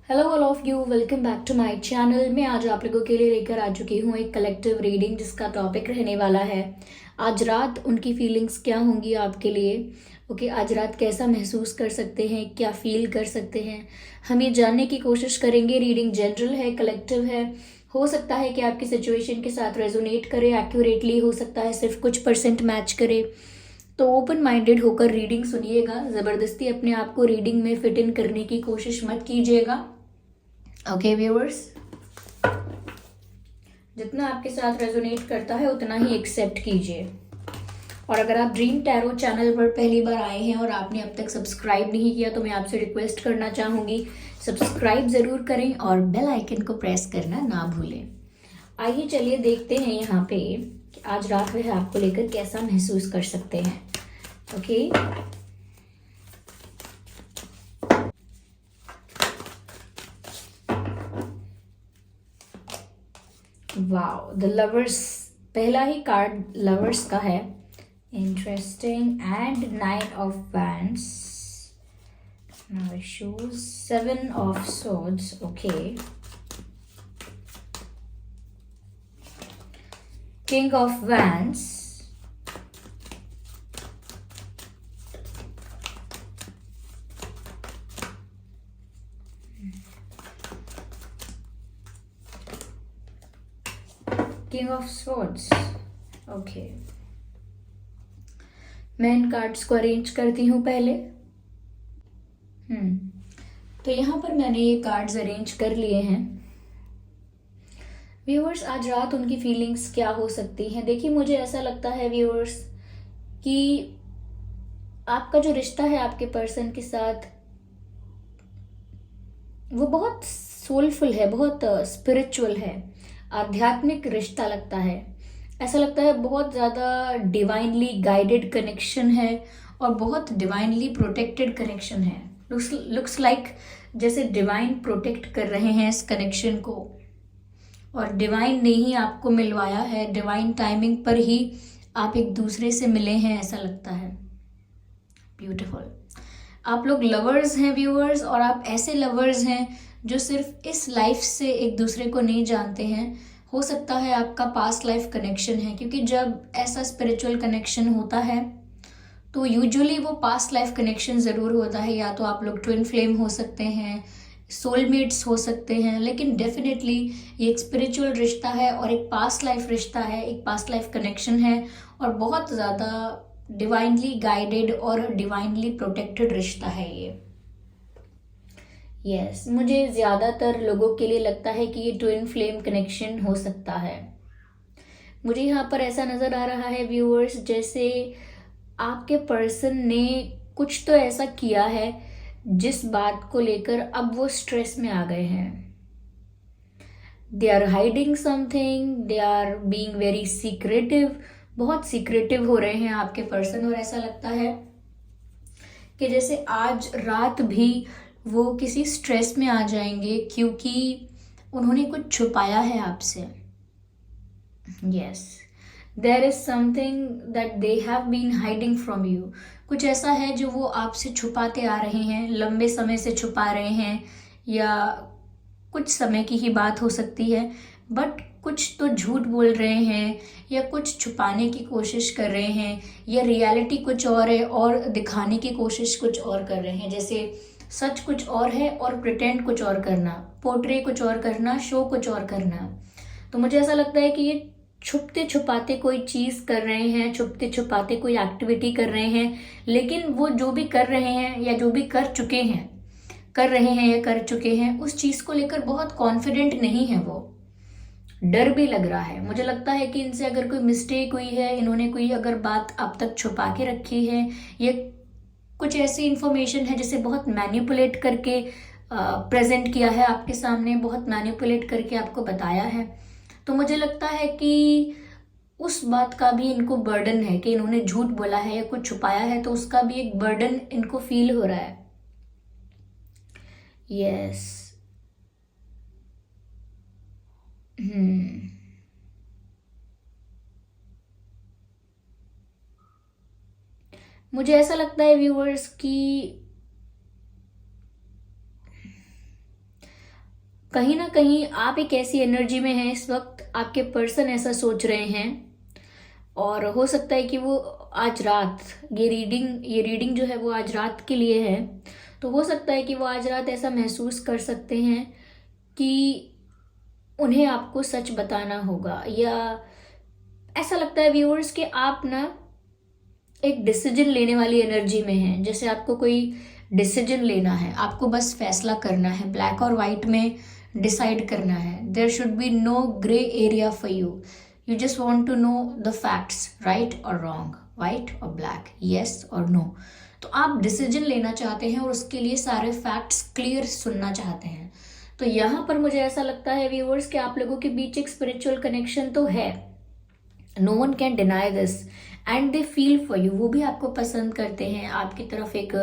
Hello all of you, welcome back to my channel. मैं आज आप लोगों के लिए लेकर आ चुकी हूँ एक कलेक्टिव रीडिंग जिसका टॉपिक रहने वाला है आज रात उनकी फीलिंग्स क्या होंगी आपके लिए। ओके, आज रात कैसा महसूस कर सकते हैं, क्या फील कर सकते हैं, हम ये जानने की कोशिश करेंगे। रीडिंग जनरल है, कलेक्टिव है। हो सकता है कि आपकी सिचुएशन के साथ रेजोनेट करे एक्यूरेटली, हो सकता है सिर्फ कुछ परसेंट मैच करे। तो ओपन माइंडेड होकर रीडिंग सुनिएगा, ज़बरदस्ती अपने आप को रीडिंग में फिट इन करने की कोशिश मत कीजिएगा। ओके व्यूअर्स, जितना आपके साथ रेजोनेट करता है उतना ही एक्सेप्ट कीजिए। और अगर आप ड्रीम टैरो चैनल पर पहली बार आए हैं और आपने अब तक सब्सक्राइब नहीं किया तो मैं आपसे रिक्वेस्ट करना चाहूँगी, सब्सक्राइब ज़रूर करें और बेल आइकन को प्रेस करना ना भूलें। आइए चलिए देखते हैं यहाँ पे कि आज रात वह आपको लेकर कैसा महसूस कर सकते हैं। ओके वाओ, द लवर्स, पहला ही कार्ड लवर्स का है। Interesting. And nine of wands. Now it shows seven of swords. Okay. King of wands. King of swords. Okay. मैं इन कार्ड्स को अरेंज करती हूँ पहले। तो यहाँ पर मैंने ये कार्ड्स अरेंज कर लिए हैं। व्यूअर्स, आज रात उनकी फीलिंग्स क्या हो सकती हैं। देखिए, मुझे ऐसा लगता है व्यूअर्स कि आपका जो रिश्ता है आपके पर्सन के साथ, वो बहुत सोलफुल है, बहुत स्पिरिचुअल है, आध्यात्मिक रिश्ता लगता है। ऐसा लगता है बहुत ज़्यादा डिवाइनली गाइडेड कनेक्शन है और बहुत डिवाइनली प्रोटेक्टेड कनेक्शन है। लुक्स लाइक जैसे डिवाइन प्रोटेक्ट कर रहे हैं इस कनेक्शन को, और डिवाइन ने ही आपको मिलवाया है, डिवाइन टाइमिंग पर ही आप एक दूसरे से मिले हैं, ऐसा लगता है। ब्यूटीफुल। आप लोग लवर्स हैं व्यूअर्स, और आप ऐसे लवर्स हैं जो सिर्फ इस लाइफ से एक दूसरे को नहीं जानते हैं। हो सकता है आपका पास्ट लाइफ कनेक्शन है, क्योंकि जब ऐसा स्पिरिचुअल कनेक्शन होता है तो यूजुअली वो पास्ट लाइफ कनेक्शन ज़रूर होता है। या तो आप लोग ट्विन फ्लेम हो सकते हैं, सोलमेट्स हो सकते हैं, लेकिन डेफिनेटली ये एक स्पिरिचुअल रिश्ता है और एक पास्ट लाइफ रिश्ता है, एक पास्ट लाइफ कनेक्शन है, और बहुत ज़्यादा डिवाइनली गाइडेड और डिवाइनली प्रोटेक्टेड रिश्ता है ये। यस, मुझे ज़्यादातर लोगों के लिए लगता है कि ये ट्विन फ्लेम कनेक्शन हो सकता है। मुझे यहाँ पर ऐसा नज़र आ रहा है व्यूअर्स, जैसे आपके पर्सन ने कुछ तो ऐसा किया है जिस बात को लेकर अब वो स्ट्रेस में आ गए हैं। They are hiding something, they are being very secretive, बहुत सीक्रेटिव हो रहे हैं आपके पर्सन। और ऐसा लगता है कि जैसे आज रात भी वो किसी स्ट्रेस में आ जाएंगे क्योंकि उन्होंने कुछ छुपाया है आपसे। Yes, there is something that they have been hiding from you. कुछ ऐसा है जो वो आपसे छुपाते आ रहे हैं, लंबे समय से छुपा रहे हैं, या कुछ समय की ही बात हो सकती है, बट कुछ तो झूठ बोल रहे हैं या कुछ छुपाने की कोशिश कर रहे हैं, या रियलिटी कुछ और है और दिखाने की कोशिश कुछ और कर रहे हैं। जैसे सच कुछ और है और प्रिटेंड कुछ और करना, पोर्ट्रे कुछ और करना, शो कुछ और करना। तो मुझे ऐसा लगता है कि ये छुपते छुपाते कोई चीज़ कर रहे हैं, छुपते छुपाते कोई एक्टिविटी कर रहे हैं, लेकिन वो जो भी कर रहे हैं या जो भी कर चुके हैं, कर रहे हैं या कर चुके हैं, उस चीज़ को लेकर बहुत कॉन्फिडेंट नहीं है वो। डर भी लग रहा है। मुझे लगता है कि इनसे अगर कोई मिस्टेक हुई है, इन्होंने कोई अगर बात अब तक छुपा के रखी है, या कुछ ऐसी इंफॉर्मेशन है जिसे बहुत मैनिपुलेट करके प्रेजेंट किया है आपके सामने, बहुत मैनिपुलेट करके आपको बताया है, तो मुझे लगता है कि उस बात का भी इनको बर्डन है कि इन्होंने झूठ बोला है या कुछ छुपाया है, तो उसका भी एक बर्डन इनको फील हो रहा है। यस। मुझे ऐसा लगता है व्यूअर्स कि कहीं ना कहीं आप एक ऐसी एनर्जी में हैं इस वक्त, आपके पर्सन ऐसा सोच रहे हैं, और हो सकता है कि वो आज रात, ये रीडिंग जो है वो आज रात के लिए है, तो हो सकता है कि वो आज रात ऐसा महसूस कर सकते हैं कि उन्हें आपको सच बताना होगा, या ऐसा लगता है व्यूअर्स कि आप ना एक डिसीजन लेने वाली एनर्जी में हैं। जैसे आपको कोई डिसीजन लेना है, आपको बस फैसला करना है, ब्लैक और वाइट में डिसाइड करना है। There should be no grey area for you, you just want to know the facts, right और रॉन्ग, वाइट और ब्लैक, येस और नो। तो आप डिसीजन लेना चाहते हैं और उसके लिए सारे फैक्ट्स क्लियर सुनना चाहते हैं। तो यहाँ पर मुझे ऐसा लगता है व्यूअर्स कि आप लोगों के बीच एक स्पिरिचुअल कनेक्शन तो है, no one can deny this, and they feel for you. वो भी आपको पसंद करते हैं, आपकी तरफ एक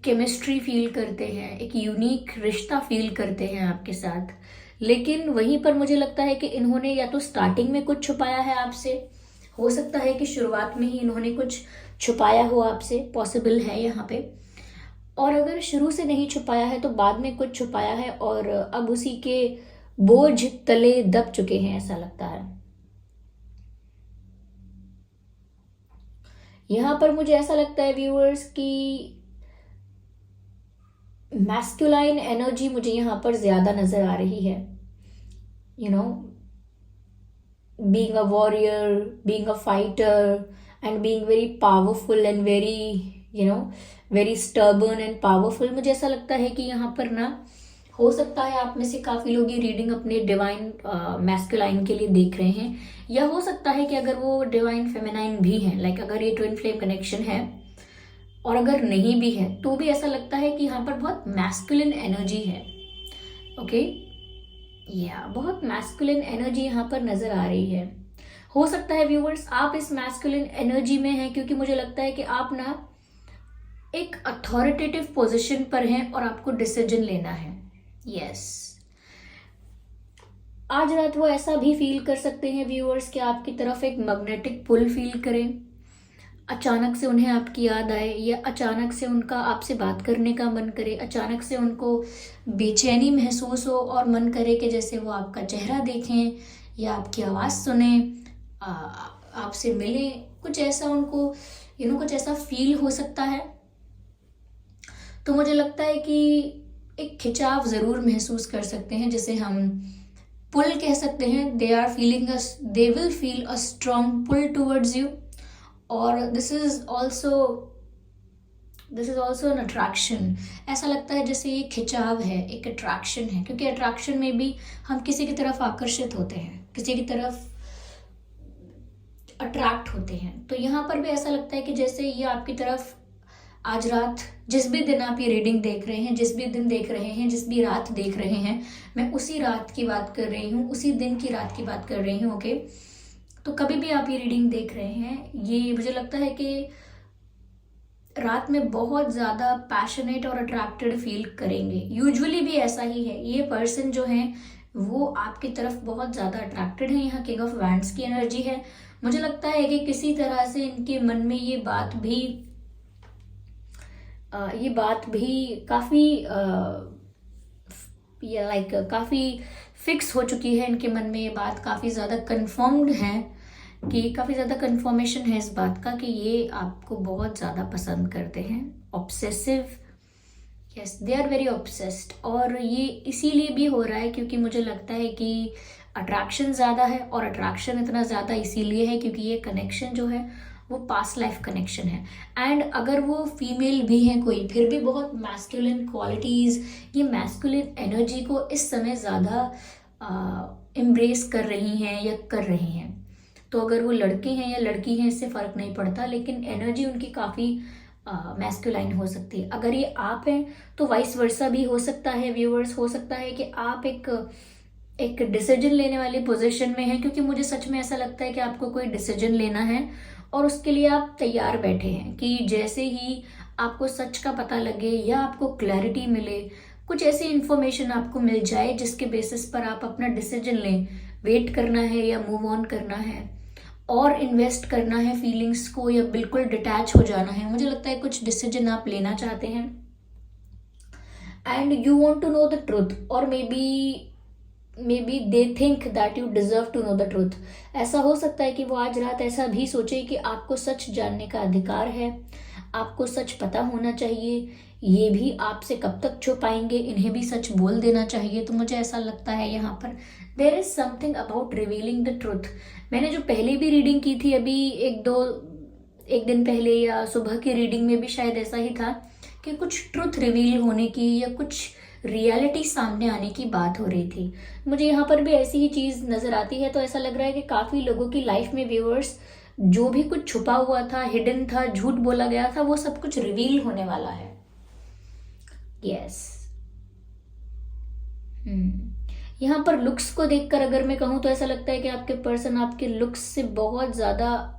केमिस्ट्री फील करते हैं, एक यूनिक रिश्ता फील करते हैं आपके साथ। लेकिन वहीं पर मुझे लगता है कि इन्होंने या तो स्टार्टिंग में कुछ छुपाया है आपसे, हो सकता है कि शुरुआत में ही इन्होंने कुछ छुपाया हो आपसे, पॉसिबल है यहाँ पे। और अगर शुरू से नहीं छुपाया है तो बाद में कुछ छुपाया है और अब उसी के बोझ तले दब चुके हैं, ऐसा लगता है। यहाँ पर मुझे ऐसा लगता है व्यूअर्स कि मैस्कुलाइन एनर्जी मुझे यहाँ पर ज्यादा नजर आ रही है। You know, being a warrior, being a fighter and being very powerful and very stubborn and powerful. मुझे ऐसा लगता है कि यहाँ पर ना, हो सकता है आप में से काफी लोग ये रीडिंग अपने डिवाइन मैस्कुलाइन के लिए देख रहे हैं, या हो सकता है कि अगर वो डिवाइन फेमिनाइन भी हैं, लाइक अगर ये ट्विन फ्लेम कनेक्शन है, और अगर नहीं भी है तो भी ऐसा लगता है कि यहाँ पर बहुत मैस्कुलिन एनर्जी है। ओके, या बहुत मैस्कुलिन एनर्जी यहाँ पर नजर आ रही है। हो सकता है व्यूअर्स आप इस मैस्कुलिन एनर्जी में हैं क्योंकि मुझे लगता है कि आप ना एक अथॉरिटेटिव पोजीशन पर हैं और आपको डिसीजन लेना है। यस, आज रात वो ऐसा भी फील कर सकते हैं व्यूअर्स कि आपकी तरफ एक मैग्नेटिक पुल फील करें, अचानक से उन्हें आपकी याद आए, या अचानक से उनका आपसे बात करने का मन करे, अचानक से उनको बेचैनी महसूस हो और मन करे कि जैसे वो आपका चेहरा देखें या आपकी आवाज़ सुने, आपसे मिले, कुछ ऐसा उनको कुछ ऐसा फील हो सकता है। तो मुझे लगता है कि एक खिंचाव ज़रूर महसूस कर सकते हैं, जिसे हम पुल कह सकते हैं। They will feel a strong pull towards you, और this is also an attraction. ऐसा लगता है जैसे ये खिंचाव है, एक अट्रैक्शन है, क्योंकि अट्रैक्शन में भी हम किसी की तरफ आकर्षित होते हैं, किसी की तरफ अट्रैक्ट होते हैं। तो यहाँ पर भी ऐसा लगता है कि जैसे ये आपकी तरफ आज रात, जिस भी दिन आप ये रीडिंग देख रहे हैं, जिस भी दिन देख रहे हैं, जिस भी रात देख रहे हैं, मैं उसी रात की बात कर रही हूँ, उसी दिन की रात की बात कर रही हूँ। ओके, तो कभी भी आप ये रीडिंग देख रहे हैं, ये मुझे लगता है कि रात में बहुत ज़्यादा पैशनेट और अट्रैक्टेड फील करेंगे। यूजुअली भी ऐसा ही है, ये पर्सन जो है वो आपकी तरफ बहुत ज़्यादा अट्रैक्टेड है। यहाँ किंग ऑफ वैंड्स की एनर्जी है। मुझे लगता है कि किसी तरह से इनके मन में ये बात भी काफ़ी काफ़ी फिक्स हो चुकी है इनके मन में। ये बात काफ़ी ज़्यादा कंफर्म्ड है, कि काफ़ी ज़्यादा कंफर्मेशन है इस बात का कि ये आपको बहुत ज़्यादा पसंद करते हैं। Obsessive, yes, they are very obsessed. और ये इसीलिए भी हो रहा है क्योंकि मुझे लगता है कि अट्रैक्शन ज़्यादा है, और अट्रैक्शन इतना ज़्यादा इसीलिए है क्योंकि ये कनेक्शन जो है वो पास्ट लाइफ कनेक्शन है। एंड अगर वो फीमेल भी हैं कोई, फिर भी बहुत मैस्कुलिन क्वालिटीज़, ये मैस्कुलिन एनर्जी को इस समय ज़्यादा एम्ब्रेस कर रही हैं या कर रही हैं। तो अगर वो लड़के हैं या लड़की हैं इससे फ़र्क नहीं पड़ता, लेकिन एनर्जी उनकी काफ़ी मैस्कुलाइन हो सकती है। अगर ये आप हैं तो वाइस वर्सा भी हो सकता है व्यूअर्स। हो सकता है कि आप एक डिसीजन लेने वाली पोजीशन में हैं, क्योंकि मुझे सच में ऐसा लगता है कि आपको कोई डिसीजन लेना है और उसके लिए आप तैयार बैठे हैं कि जैसे ही आपको सच का पता लगे या आपको क्लैरिटी मिले, कुछ ऐसी इंफॉर्मेशन आपको मिल जाए जिसके बेसिस पर आप अपना डिसीजन लें, वेट करना है या मूव ऑन करना है और इन्वेस्ट करना है फीलिंग्स को, या बिल्कुल डिटैच हो जाना है। मुझे लगता है कुछ डिसीजन आप लेना चाहते हैं। and you want to know the truth, or maybe they think that you deserve to know the truth. ऐसा हो सकता है कि वो आज रात ऐसा भी सोचे कि आपको सच जानने का अधिकार है, आपको सच पता होना चाहिए, ये भी आपसे कब तक छुपाएंगे, इन्हें भी सच बोल देना चाहिए। तो मुझे ऐसा लगता है यहाँ पर there is something about revealing the truth. मैंने जो पहले भी रीडिंग की थी अभी एक दिन पहले, या सुबह की रीडिंग में भी शायद ऐसा ही था कि कुछ ट्रुथ रिवील होने की या कुछ रियलिटी सामने आने की बात हो रही थी। मुझे यहाँ पर भी ऐसी ही चीज़ नज़र आती है। तो ऐसा लग रहा है कि काफ़ी लोगों की लाइफ में व्यूअर्स जो भी कुछ छुपा हुआ था, हिडन था, झूठ बोला गया था, वो सब कुछ रिवील होने वाला है। यस। यहाँ पर लुक्स को देखकर अगर मैं कहूँ तो ऐसा लगता है कि आपके पर्सन आपके लुक्स से बहुत ज़्यादा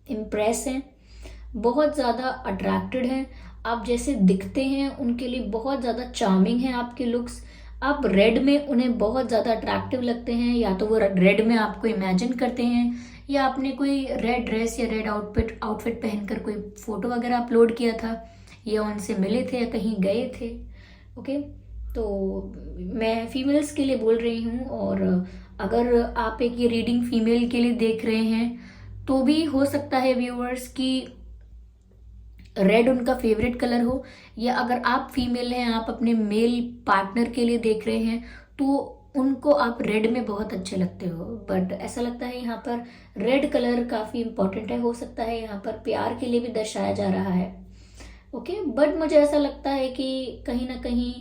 इम्प्रेस हैं, बहुत ज़्यादा अट्रैक्टेड हैं। आप जैसे दिखते हैं उनके लिए बहुत ज़्यादा चार्मिंग है आपके लुक्स। आप रेड में उन्हें बहुत ज़्यादा अट्रैक्टिव लगते हैं, या तो वो रेड में आपको इमेजिन करते हैं, या आपने कोई रेड ड्रेस या रेड आउटफिट पहनकर कोई फोटो वगैरह अपलोड किया था, या उनसे मिले थे या कहीं गए थे। ओके, तो मैं फीमेल्स के लिए बोल रही हूँ, और अगर आप एक ये रीडिंग फीमेल के लिए देख रहे हैं तो भी हो सकता है व्यूअर्स कि रेड उनका फेवरेट कलर हो, या अगर आप फीमेल हैं, आप अपने मेल पार्टनर के लिए देख रहे हैं तो उनको आप रेड में बहुत अच्छे लगते हो। बट ऐसा लगता है यहाँ पर रेड कलर काफ़ी इंपॉर्टेंट है। हो सकता है यहाँ पर प्यार के लिए भी दर्शाया जा रहा है। ओके, बट मुझे ऐसा लगता है कि कहीं ना कहीं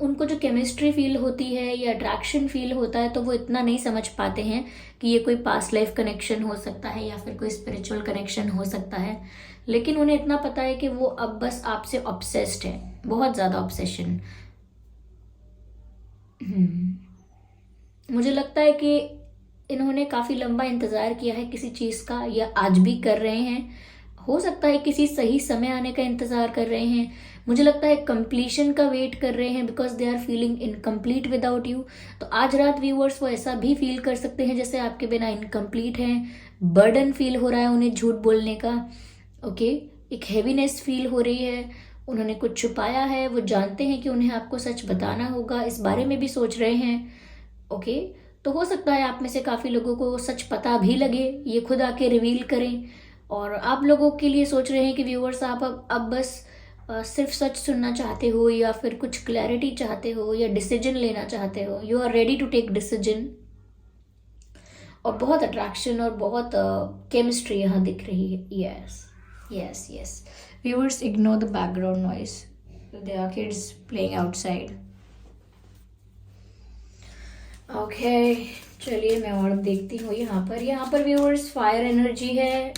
उनको जो केमिस्ट्री फील होती है या अट्रैक्शन फील होता है तो वो इतना नहीं समझ पाते हैं कि ये कोई पास्ट लाइफ कनेक्शन हो सकता है या फिर कोई स्पिरिचुअल कनेक्शन हो सकता है। लेकिन उन्हें इतना पता है कि वो अब बस आपसे ऑब्सेस्ड है, बहुत ज़्यादा ऑब्सेशन। मुझे लगता है कि इन्होंने काफ़ी लंबा इंतज़ार किया है किसी चीज़ का, या आज भी कर रहे हैं। हो सकता है किसी सही समय आने का इंतज़ार कर रहे हैं। मुझे लगता है कंप्लीशन का वेट कर रहे हैं, because they are feeling incomplete without you. तो आज रात व्यूअर्स वो ऐसा भी फील कर सकते हैं जैसे आपके बिना इनकम्प्लीट हैं, बर्डन फील हो रहा है उन्हें झूठ बोलने का। ओके, एक हैवीनेस फील हो रही है, उन्होंने कुछ छुपाया है, वो जानते हैं कि उन्हें आपको सच बताना होगा, इस बारे में भी सोच रहे हैं। ओके, तो हो सकता है आप में से काफ़ी लोगों को सच पता भी लगे, ये खुद आके रिवील करें। और आप लोगों के लिए सोच रहे हैं कि व्यूअर्स आप अब बस सिर्फ सच सुनना चाहते हो, या फिर कुछ क्लैरिटी चाहते हो, या डिसीजन लेना चाहते हो। You are ready to take decision, और बहुत अट्रैक्शन और बहुत केमिस्ट्री यहाँ दिख रही है। Yes yes yes viewers, ignore the background noise, there are kids playing outside. Okay, चलिए मैं और देखती हूँ। यहाँ पर व्यूअर्स फायर एनर्जी है,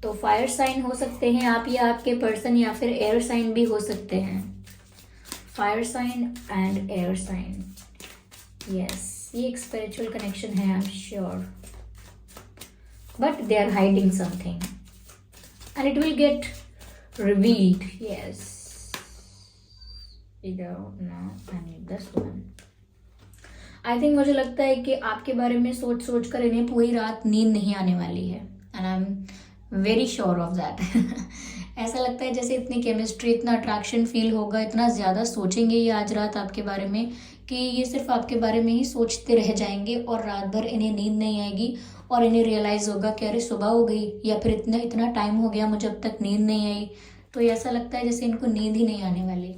तो फायर साइन हो सकते हैं आप या आपके पर्सन, या फिर एयर साइन भी हो सकते हैं। Fire sign and air sign, yes, ये एक स्पिरिचुअल कनेक्शन है, I am sure, but they are hiding something and it will get revealed. Yes, I think मुझे लगता है कि आपके बारे में सोच सोच कर इन्हें पूरी रात नींद नहीं आने वाली है, and I am very sure of that. ऐसा लगता है जैसे इतनी केमिस्ट्री, इतना अट्रैक्शन फील होगा, इतना ज़्यादा सोचेंगे ये आज रात आपके बारे में कि ये सिर्फ आपके बारे में ही सोचते रह जाएंगे, और रात भर इन्हें नींद नहीं आएगी, और इन्हें रियलाइज़ होगा कि अरे सुबह हो गई, या फिर इतना टाइम हो गया मुझे अब तक नींद नहीं आई। तो ऐसा लगता है जैसे इनको नींद ही नहीं आने वाली।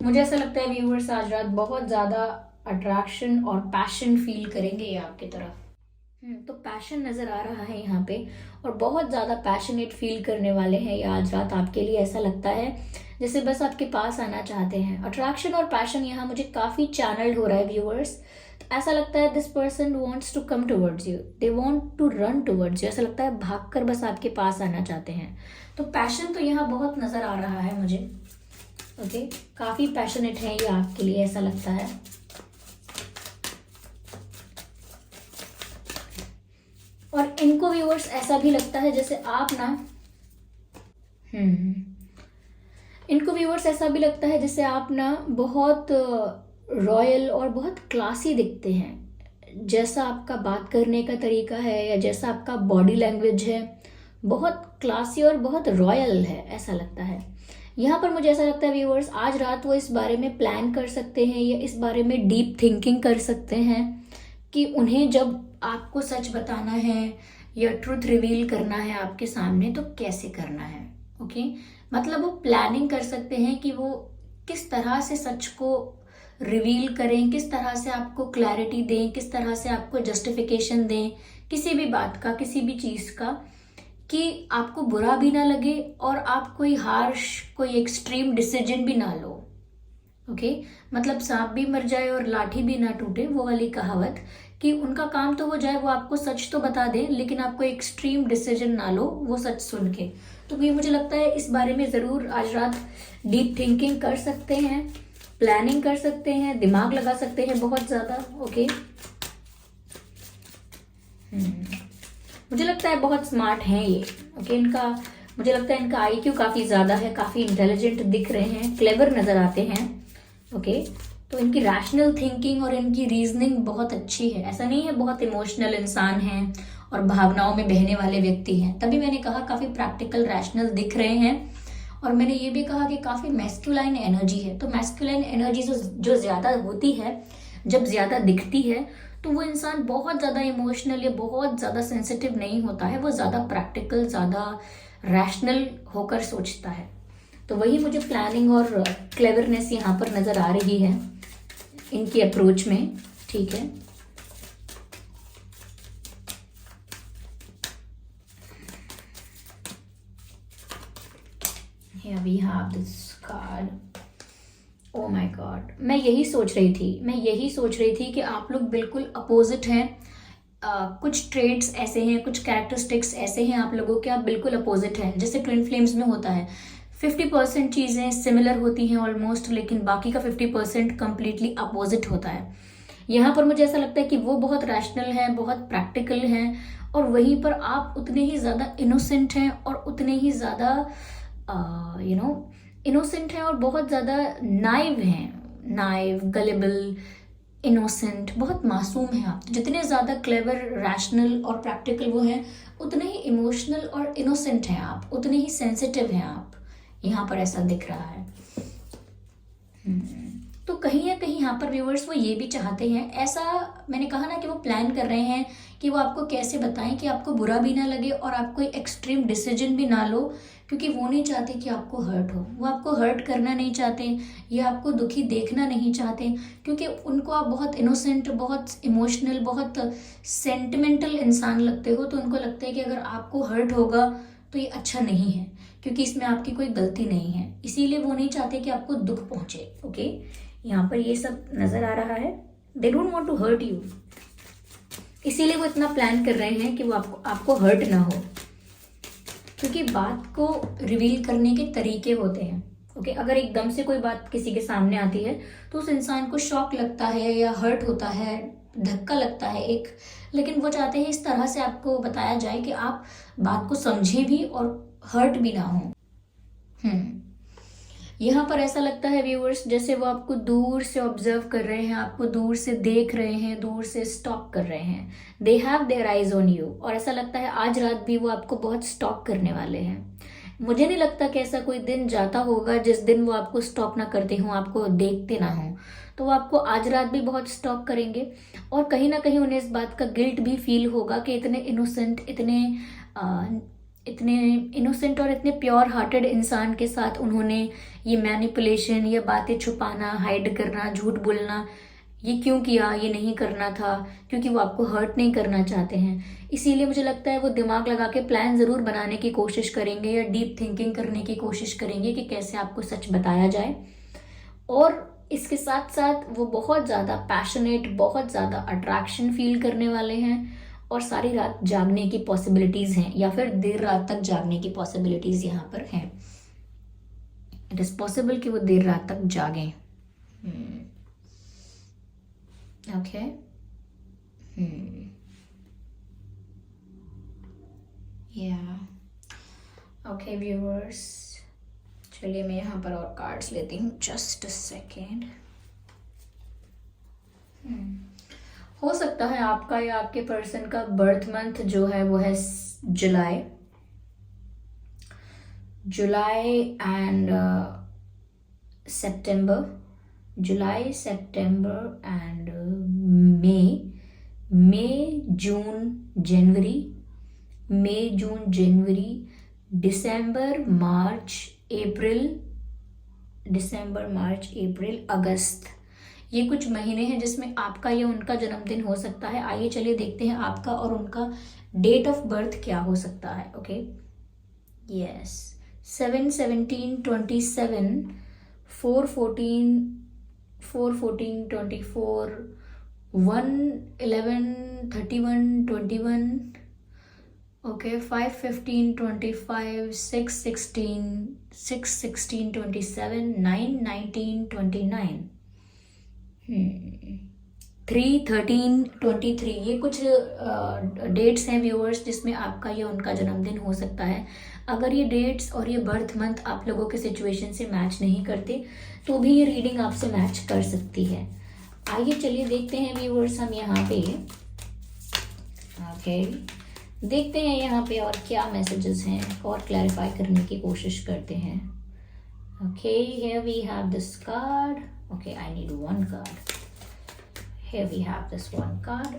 मुझे ऐसा लगता है व्यूअर्स आज रात बहुत ज़्यादा अट्रैक्शन और पैशन फील करेंगे ये आपकी तरफ। तो पैशन नज़र आ रहा है यहाँ पे, और बहुत ज़्यादा पैशनेट फील करने वाले हैं ये आज रात आपके लिए। ऐसा लगता है जैसे बस आपके पास आना चाहते हैं। अट्रैक्शन और पैशन यहाँ मुझे काफ़ी चैनल्ड हो रहा है व्यूअर्स। तो ऐसा लगता है this person wants to come towards you, they want to run towards you. ऐसा लगता है भागकर बस आपके पास आना चाहते हैं। तो पैशन तो यहाँ बहुत नज़र आ रहा है मुझे। ओके, काफ़ी पैशनेट है ये आपके लिए, ऐसा लगता है। और इनको व्यूअर्स ऐसा भी लगता है जैसे आप ना इनको व्यूअर्स ऐसा भी लगता है जैसे आप ना बहुत रॉयल और बहुत क्लासी दिखते हैं। जैसा आपका बात करने का तरीका है या जैसा आपका बॉडी लैंग्वेज है, बहुत क्लासी और बहुत रॉयल है ऐसा लगता है। यहाँ पर मुझे ऐसा लगता है व्यूअर्स, आज रात वो इस बारे में प्लान कर सकते हैं या इस बारे में डीप थिंकिंग कर सकते हैं कि उन्हें जब आपको सच बताना है या ट्रुथ रिवील करना है आपके सामने तो कैसे करना है। ओके, मतलब वो प्लानिंग कर सकते हैं कि वो किस तरह से सच को रिवील करें, किस तरह से आपको क्लैरिटी दें, किस तरह से आपको जस्टिफिकेशन दें किसी भी बात का, किसी भी चीज़ का, कि आपको बुरा भी ना लगे और आप कोई हार्श, कोई एक्सट्रीम डिसीजन भी ना लो। ओके, मतलब सांप भी मर जाए और लाठी भी ना टूटे, वो वाली कहावत, कि उनका काम तो हो जाए, वो आपको सच तो बता दें लेकिन आपको एक्सट्रीम डिसीजन ना लो वो सच सुन के। तो ये मुझे लगता है इस बारे में ज़रूर आज रात डीप थिंकिंग कर सकते हैं, प्लानिंग कर सकते हैं, दिमाग लगा सकते हैं बहुत ज़्यादा। ओके, मुझे लगता है बहुत स्मार्ट हैं ये। ओके, इनका मुझे लगता है इनका आईक्यू काफ़ी ज़्यादा है, काफ़ी इंटेलिजेंट दिख रहे हैं, क्लेवर नज़र आते हैं। ओके, तो इनकी रैशनल थिंकिंग और इनकी रीजनिंग बहुत अच्छी है। ऐसा नहीं है बहुत इमोशनल इंसान हैं और भावनाओं में बहने वाले व्यक्ति हैं, तभी मैंने कहा काफ़ी प्रैक्टिकल रैशनल दिख रहे हैं। और मैंने ये भी कहा कि काफ़ी मैस्कुलाइन एनर्जी है। तो मैस्कुलाइन एनर्जी जो ज़्यादा होती है, जब ज़्यादा दिखती है, तो वो इंसान बहुत ज़्यादा इमोशनल या बहुत ज़्यादा सेंसिटिव नहीं होता है, वो ज़्यादा प्रैक्टिकल, ज़्यादा रैशनल होकर सोचता है। तो वही मुझे प्लानिंग और क्लेवरनेस यहाँ पर नज़र आ रही है इनकी अप्रोच में। ठीक है, Here we have this card. Oh my God, मैं यही सोच रही थी कि आप लोग बिल्कुल अपोजिट हैं। कुछ ट्रेड्स ऐसे हैं, कुछ कैरेक्टरिस्टिक्स ऐसे हैं आप लोगों के, आप बिल्कुल अपोजिट हैं। जैसे ट्विन फ्लेम्स में होता है 50% चीज़ें सिमिलर होती हैं ऑलमोस्ट, लेकिन बाकी का 50% कंप्लीटली अपोजिट होता है। यहाँ पर मुझे ऐसा लगता है कि वो बहुत रैशनल हैं, बहुत प्रैक्टिकल हैं, और वहीं पर आप उतने ही ज़्यादा इनोसेंट हैं और उतने ही ज़्यादा इनोसेंट हैं और बहुत ज़्यादा नाइव हैं, नाइव, गलेबल, इनोसेंट, बहुत मासूम हैं आप। जितने ज़्यादा क्लेवर, रैशनल और प्रैक्टिकल वो हैं, उतने ही इमोशनल और इनोसेंट हैं आप, उतने ही सेंसिटिव हैं आप। यहाँ पर ऐसा दिख रहा है। तो कहीं ना कहीं यहाँ पर व्यूअर्स वो ये भी चाहते हैं, ऐसा मैंने कहा ना कि वो प्लान कर रहे हैं कि वो आपको कैसे बताएं कि आपको बुरा भी ना लगे और आप कोई एक्सट्रीम डिसीजन भी ना लो, क्योंकि वो नहीं चाहते कि आपको हर्ट हो। वो आपको हर्ट करना नहीं चाहते या आपको दुखी देखना नहीं चाहते, क्योंकि उनको आप बहुत इनोसेंट, बहुत इमोशनल, बहुत सेंटिमेंटल इंसान लगते हो। तो उनको लगता है कि अगर आपको हर्ट होगा तो ये अच्छा नहीं है, क्योंकि इसमें आपकी कोई गलती नहीं है। इसीलिए वो नहीं चाहते कि आपको दुख पहुंचे। ओके, यहाँ पर ये सब नजर आ रहा है। They don't want to hurt you, इसीलिए वो इतना प्लान कर रहे हैं कि वो आपको हर्ट ना हो, क्योंकि बात को रिवील करने के तरीके होते हैं। ओके, अगर एकदम से कोई बात किसी के सामने आती है तो उस इंसान को शॉक लगता है या हर्ट होता है, धक्का लगता है एक, लेकिन वो चाहते हैं इस तरह से आपको बताया जाए कि आप बात को समझे भी और हर्ट भी ना हो। यहाँ पर ऐसा लगता है व्यूअर्स जैसे वो आपको दूर से ऑब्जर्व कर रहे हैं, आपको दूर से देख रहे हैं, दूर से स्टॉक कर रहे हैं। They have their eyes on you, और ऐसा लगता है आज रात भी वो आपको बहुत स्टॉक करने वाले हैं। मुझे नहीं लगता कि ऐसा कोई दिन जाता होगा जिस दिन वो आपको स्टॉक ना करते हों, आपको देखते ना हों। तो वो आपको आज रात भी बहुत स्टॉक करेंगे, और कहीं ना कहीं उन्हें इस बात का गिल्ट भी फील होगा कि इतने इनोसेंट, इतने इनोसेंट और इतने प्योर हार्टेड इंसान के साथ उन्होंने ये मैनिपुलेशन, ये बातें छुपाना, हाइड करना, झूठ बोलना, ये क्यों किया, ये नहीं करना था, क्योंकि वो आपको हर्ट नहीं करना चाहते हैं। इसीलिए मुझे लगता है वो दिमाग लगा के प्लान ज़रूर बनाने की कोशिश करेंगे या डीप थिंकिंग करने की कोशिश करेंगे कि कैसे आपको सच बताया जाए। और इसके साथ साथ वो बहुत ज़्यादा पैशनेट, बहुत ज़्यादा अट्रैक्शन फील करने वाले हैं, और सारी रात जागने की पॉसिबिलिटीज़ हैं, या फिर देर रात तक जागने की पॉसिबिलिटीज़ यहाँ पर हैं। इट इज़ पॉसिबल कि वो देर रात तक जागें। ओके, या ओके व्यूअर्स, चलिए मैं यहाँ पर और कार्ड्स लेती हूँ, जस्ट अ सेकेंड। हो सकता है आपका या आपके पर्सन का बर्थ मंथ जो है वो है जुलाई, and September, July September and मई जून जनवरी, मई जून जनवरी, दिसंबर मार्च अप्रैल अगस्त। ये कुछ महीने हैं जिसमें आपका या उनका जन्मदिन हो सकता है। आइए चलिए देखते हैं आपका और उनका डेट ऑफ बर्थ क्या हो सकता है। Okay, yes, 7/17/27, 4/14/24, 1/11/31/21, okay, 5/15/25, 6/16/27, 9/19/29, 3/13/23। ये कुछ डेट्स हैं व्यूअर्स जिसमें आपका या उनका जन्मदिन हो सकता है। अगर ये डेट्स और ये बर्थ मंथ आप लोगों के सिचुएशन से मैच नहीं करते तो भी ये रीडिंग आपसे मैच कर सकती है। आइए चलिए देखते हैं व्यूअर्स, हम यहाँ पे ओके देखते हैं यहाँ पे और क्या मैसेजेस हैं और क्लैरिफाई करने की कोशिश करते हैं। Okay, here we have this card. Okay, I need one card. Here we have this one card.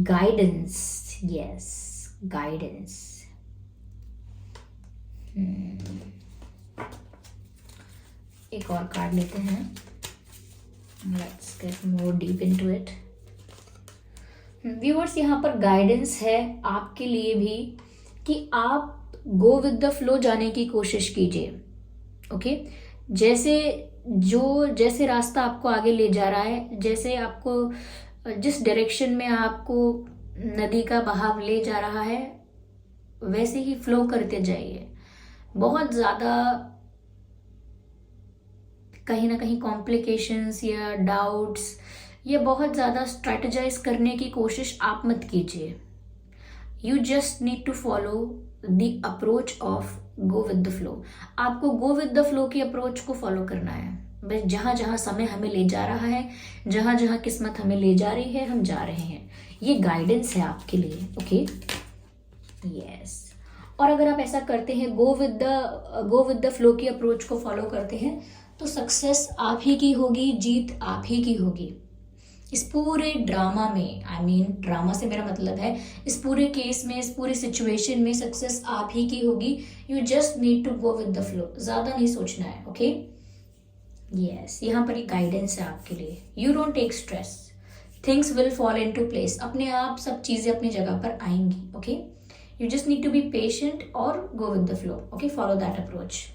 Guidance. Yes, guidance. एक और कार्ड लेते हैं। Let's get more deep into it. Viewers, यहाँ पर गाइडेंस है आपके लिए भी कि आप गो विद द फ्लो जाने की कोशिश कीजिए। ओके, जैसे रास्ता आपको आगे ले जा रहा है, जैसे आपको जिस डायरेक्शन में आपको नदी का बहाव ले जा रहा है वैसे ही फ्लो करते जाइए। बहुत ज़्यादा कहीं ना कहीं कॉम्प्लिकेशंस या डाउट्स या बहुत ज़्यादा स्ट्रेटेजाइज करने की कोशिश आप मत कीजिए। You just need to follow the approach of go with the flow. आपको गो विद द फ्लो की अप्रोच को फॉलो करना है। बस जहाँ जहाँ समय हमें ले जा रहा है, जहाँ जहाँ किस्मत हमें ले जा रही है, हम जा रहे हैं। ये गाइडेंस है आपके लिए। Okay, yes. और अगर आप ऐसा करते हैं, गो विद द फ्लो की अप्रोच को फॉलो करते हैं, तो सक्सेस आप ही की होगी, जीत आप ही की होगी। इस पूरे ड्रामा में, ड्रामा से मेरा मतलब है इस पूरे केस में, इस पूरे सिचुएशन में सक्सेस आप ही की होगी। You just need to go with the flow, ज़्यादा नहीं सोचना है। ओके, यस, यहाँ पर एक गाइडेंस है आपके लिए। You don't take stress, things will fall in to place. अपने आप सब चीज़ें अपनी जगह पर आएंगी। Okay, you just need to be patient और go with the flow. Okay, follow that approach.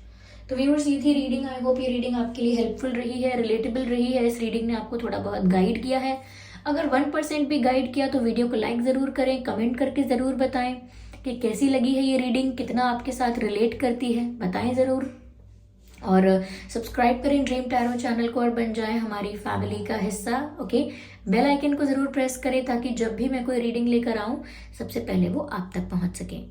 तो व्यूअर्स, ये थी रीडिंग। आई होप ये रीडिंग आपके लिए हेल्पफुल रही है, रिलेटेबल रही है। इस रीडिंग ने आपको थोड़ा बहुत गाइड किया है। अगर 1% भी गाइड किया तो वीडियो को लाइक ज़रूर करें, कमेंट करके ज़रूर बताएं कि कैसी लगी है ये रीडिंग, कितना आपके साथ रिलेट करती है, बताएं ज़रूर। और सब्सक्राइब करें ड्रीम टैरो चैनल को और बन जाएं हमारी फैमिली का हिस्सा। ओके, बेल आइकन को ज़रूर प्रेस करें ताकि जब भी मैं कोई रीडिंग लेकर आऊँ सबसे पहले वो आप तक पहुँच सकें।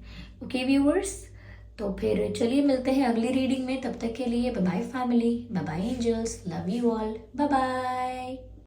ओके व्यूअर्स, तो फिर चलिए मिलते हैं अगली रीडिंग में। तब तक के लिए bye bye family, bye bye angels, love you all, bye bye.